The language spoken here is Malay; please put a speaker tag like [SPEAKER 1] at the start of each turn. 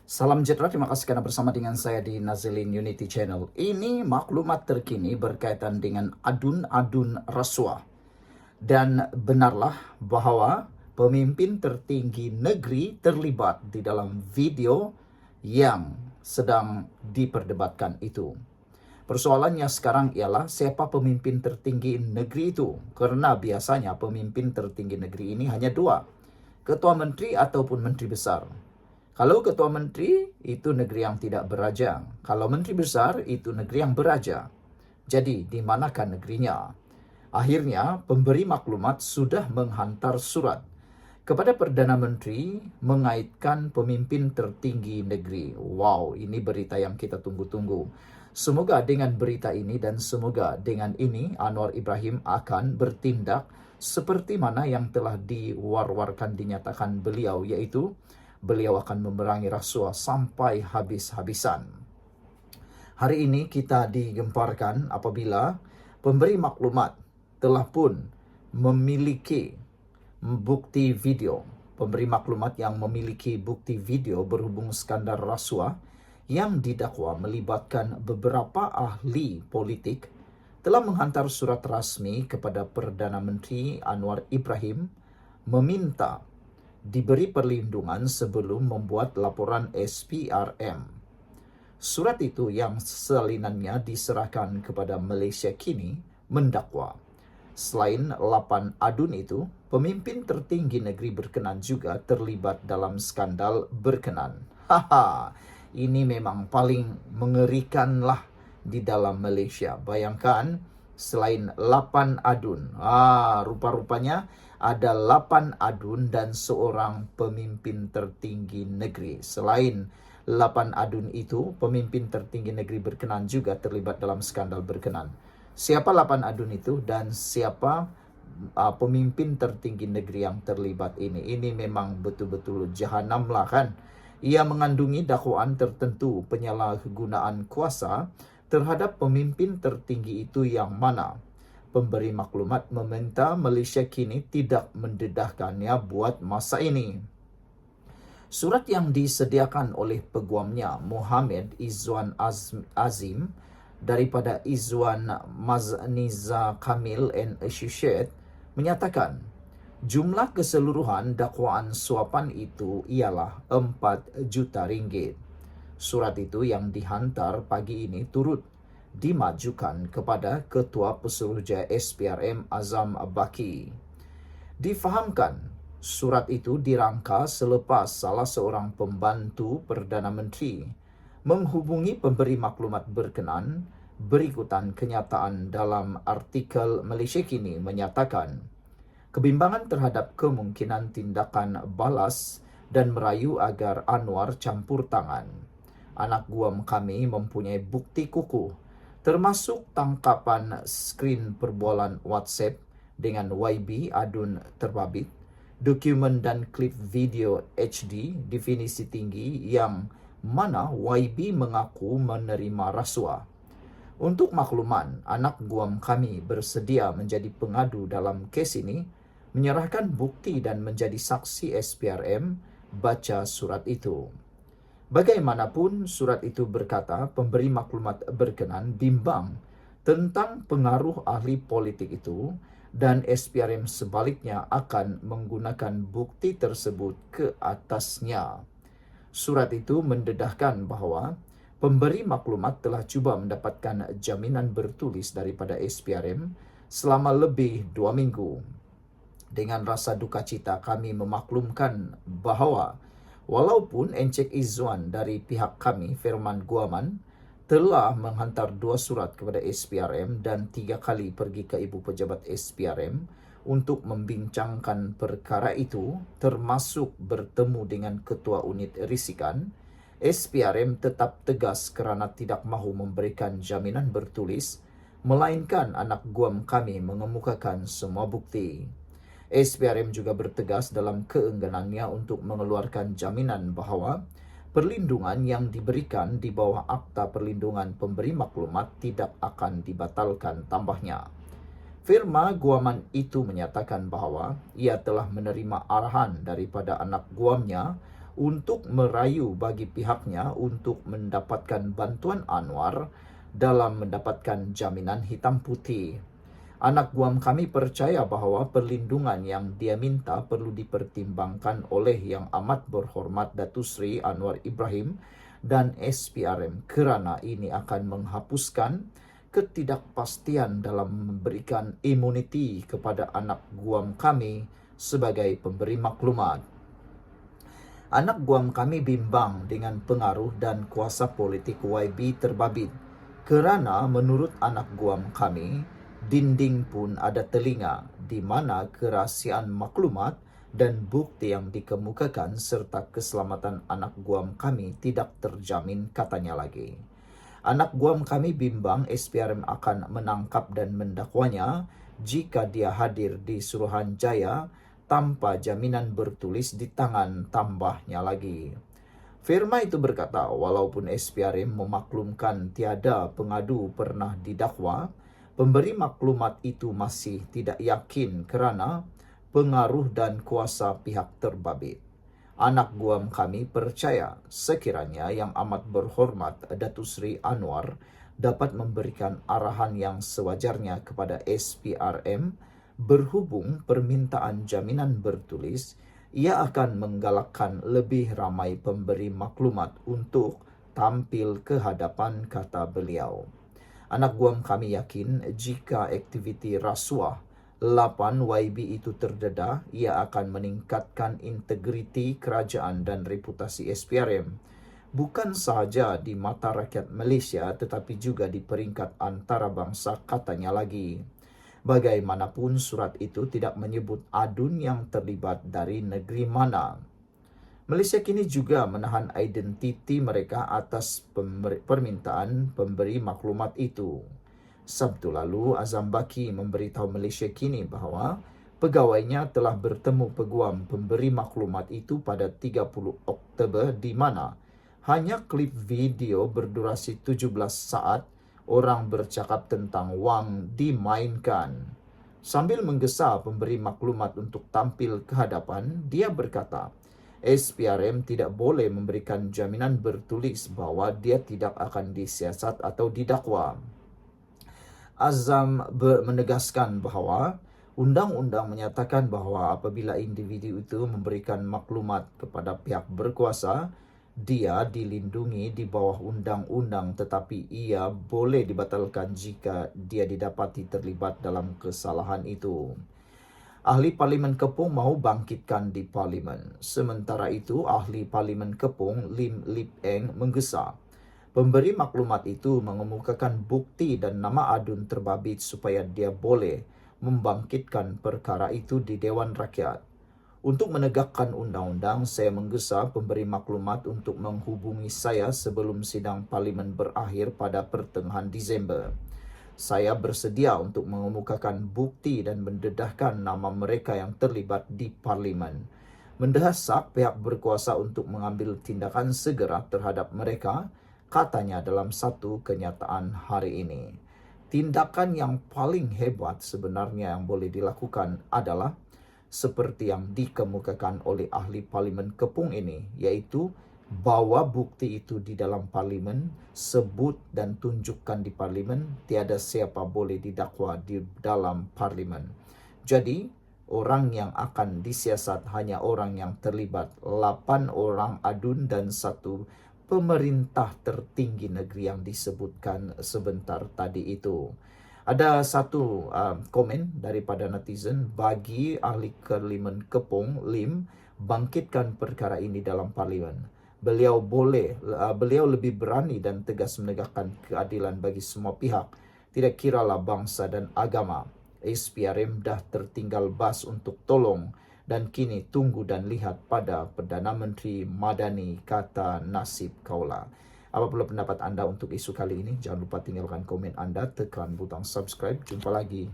[SPEAKER 1] Salam sejahtera, terima kasih karena bersama dengan saya di Nazilin Unity Channel. Ini maklumat terkini berkaitan dengan adun-adun rasuah. Dan benarlah bahwa pemimpin tertinggi negeri terlibat di dalam video yang sedang diperdebatkan itu. Persoalannya sekarang ialah siapa pemimpin tertinggi negeri itu. Karena biasanya pemimpin tertinggi negeri ini hanya dua. Ketua menteri ataupun menteri besar. Kalau ketua menteri, itu negeri yang tidak beraja. Kalau menteri besar, itu negeri yang beraja. Jadi, di manakah negerinya? Akhirnya, pemberi maklumat sudah menghantar surat kepada Perdana Menteri mengaitkan pemimpin tertinggi negeri. Wow, ini berita yang kita tunggu-tunggu. Semoga dengan berita ini dan semoga dengan ini Anwar Ibrahim akan bertindak seperti mana yang telah diwar-warkan dinyatakan beliau, yaitu beliau akan memerangi rasuah sampai habis-habisan. Hari ini kita digemparkan apabila pemberi maklumat telah pun memiliki bukti video. Pemberi maklumat yang memiliki bukti video berhubung skandal rasuah yang didakwa melibatkan beberapa ahli politik telah menghantar surat rasmi kepada Perdana Menteri Anwar Ibrahim meminta diberi perlindungan sebelum membuat laporan SPRM. Surat itu yang salinannya diserahkan kepada Malaysia kini mendakwa. Selain 8 adun itu, pemimpin tertinggi negeri berkenan juga terlibat dalam skandal berkenan. Ini memang paling mengerikan lah di dalam Malaysia. Bayangkan, selain 8 adun, rupa-rupanya ada 8 adun dan seorang pemimpin tertinggi negeri. Selain 8 adun itu, pemimpin tertinggi negeri berkenan juga terlibat dalam skandal berkenan. Siapa 8 adun itu dan siapa pemimpin tertinggi negeri yang terlibat ini? Ini memang betul-betul jahanam lah kan. Ia mengandungi dakwaan tertentu penyalahgunaan kuasa terhadap pemimpin tertinggi itu yang mana pemberi maklumat meminta Malaysia kini tidak mendedahkannya buat masa ini. Surat yang disediakan oleh peguamnya Muhammad Izwan Azim daripada Izwan Mazniza Kamil and Associate menyatakan jumlah keseluruhan dakwaan suapan itu ialah 4 juta ringgit. Surat itu yang dihantar pagi ini turut dimajukan kepada Ketua Pesuruhjaya SPRM Azam Baki. Difahamkan, surat itu dirangka selepas salah seorang pembantu Perdana Menteri menghubungi pemberi maklumat berkenan. Berikutan kenyataan dalam artikel Malaysia Kini menyatakan, kebimbangan terhadap kemungkinan tindakan balas dan merayu agar Anwar campur tangan. Anak guam kami mempunyai bukti kukuh termasuk tangkapan skrin perbualan WhatsApp dengan YB adun terbabit, dokumen dan klip video HD definisi tinggi yang mana YB mengaku menerima rasuah. Untuk makluman, anak guam kami bersedia menjadi pengadu dalam kes ini, menyerahkan bukti dan menjadi saksi SPRM, baca surat itu. Bagaimanapun, surat itu berkata pemberi maklumat berkenan bimbang tentang pengaruh ahli politik itu dan SPRM sebaliknya akan menggunakan bukti tersebut ke atasnya. Surat itu mendedahkan bahawa pemberi maklumat telah cuba mendapatkan jaminan bertulis daripada SPRM selama lebih 2 minggu. Dengan rasa duka cita kami memaklumkan bahawa walaupun Encik Izwan dari pihak kami, Firman Guaman, telah menghantar 2 surat kepada SPRM dan 3 kali pergi ke Ibu Pejabat SPRM untuk membincangkan perkara itu, termasuk bertemu dengan Ketua Unit Risikan, SPRM tetap tegas kerana tidak mahu memberikan jaminan bertulis, melainkan anak guam kami mengemukakan semua bukti. SPRM juga bertegas dalam keengganannya untuk mengeluarkan jaminan bahawa perlindungan yang diberikan di bawah Akta Perlindungan Pemberi Maklumat tidak akan dibatalkan, tambahnya. Firma guaman itu menyatakan bahawa ia telah menerima arahan daripada anak guamnya untuk merayu bagi pihaknya untuk mendapatkan bantuan Anwar dalam mendapatkan jaminan hitam putih. Anak guam kami percaya bahwa perlindungan yang dia minta perlu dipertimbangkan oleh Yang Amat Berhormat Datuk Seri Anwar Ibrahim dan SPRM kerana ini akan menghapuskan ketidakpastian dalam memberikan imuniti kepada anak guam kami sebagai pemberi maklumat. Anak guam kami bimbang dengan pengaruh dan kuasa politik YB terbabit kerana menurut anak guam kami, dinding pun ada telinga di mana kerahsiaan maklumat dan bukti yang dikemukakan serta keselamatan anak guam kami tidak terjamin, katanya lagi. Anak guam kami bimbang SPRM akan menangkap dan mendakwanya jika dia hadir di Suruhanjaya tanpa jaminan bertulis di tangan, tambahnya lagi. Firma itu berkata, walaupun SPRM memaklumkan tiada pengadu pernah didakwa, pemberi maklumat itu masih tidak yakin kerana pengaruh dan kuasa pihak terbabit. Anak guam kami percaya sekiranya Yang Amat Berhormat Datuk Seri Anwar dapat memberikan arahan yang sewajarnya kepada SPRM berhubung permintaan jaminan bertulis, ia akan menggalakkan lebih ramai pemberi maklumat untuk tampil ke hadapan, kata beliau. Anak guam kami yakin jika aktiviti rasuah 8 YB itu terdedah, ia akan meningkatkan integriti kerajaan dan reputasi SPRM. Bukan sahaja di mata rakyat Malaysia tetapi juga di peringkat antarabangsa, katanya lagi. Bagaimanapun surat itu tidak menyebut adun yang terlibat dari negeri mana. Malaysia kini juga menahan identiti mereka atas permintaan pemberi maklumat itu. Sabtu lalu, Azam Baki memberitahu Malaysia kini bahawa pegawainya telah bertemu peguam pemberi maklumat itu pada 30 Oktober di mana hanya klip video berdurasi 17 saat orang bercakap tentang wang dimainkan. Sambil menggesa pemberi maklumat untuk tampil ke hadapan, dia berkata, SPRM tidak boleh memberikan jaminan bertulis bahawa dia tidak akan disiasat atau didakwa. Azam menegaskan bahawa undang-undang menyatakan bahawa apabila individu itu memberikan maklumat kepada pihak berkuasa, dia dilindungi di bawah undang-undang tetapi ia boleh dibatalkan jika dia didapati terlibat dalam kesalahan itu. Ahli Parlimen Kepung mahu bangkitkan di Parlimen. Sementara itu, Ahli Parlimen Kepung Lim Lip Eng menggesa pemberi maklumat itu mengemukakan bukti dan nama adun terbabit supaya dia boleh membangkitkan perkara itu di Dewan Rakyat. Untuk menegakkan undang-undang, saya menggesa pemberi maklumat untuk menghubungi saya sebelum sidang Parlimen berakhir pada pertengahan Disember. Saya bersedia untuk mengemukakan bukti dan mendedahkan nama mereka yang terlibat di Parlimen. Mendesak pihak berkuasa untuk mengambil tindakan segera terhadap mereka, katanya dalam satu kenyataan hari ini. Tindakan yang paling hebat sebenarnya yang boleh dilakukan adalah seperti yang dikemukakan oleh ahli Parlimen Kepung ini, iaitu bawa bukti itu di dalam Parlimen, sebut dan tunjukkan di Parlimen, tiada siapa boleh didakwa di dalam Parlimen. Jadi, orang yang akan disiasat hanya orang yang terlibat, 8 orang adun dan 1 pemerintah tertinggi negeri yang disebutkan sebentar tadi itu. Ada satu komen daripada netizen, bagi ahli Parlimen Kepung Lim bangkitkan perkara ini dalam Parlimen. Beliau lebih berani dan tegas menegakkan keadilan bagi semua pihak, tidak kiralah bangsa dan agama. SPRM dah tertinggal bas untuk tolong dan kini tunggu dan lihat pada Perdana Menteri Madani, kata Nasib Kaula. Apabila pendapat anda untuk isu kali ini, jangan lupa tinggalkan komen anda, tekan butang subscribe. Jumpa lagi.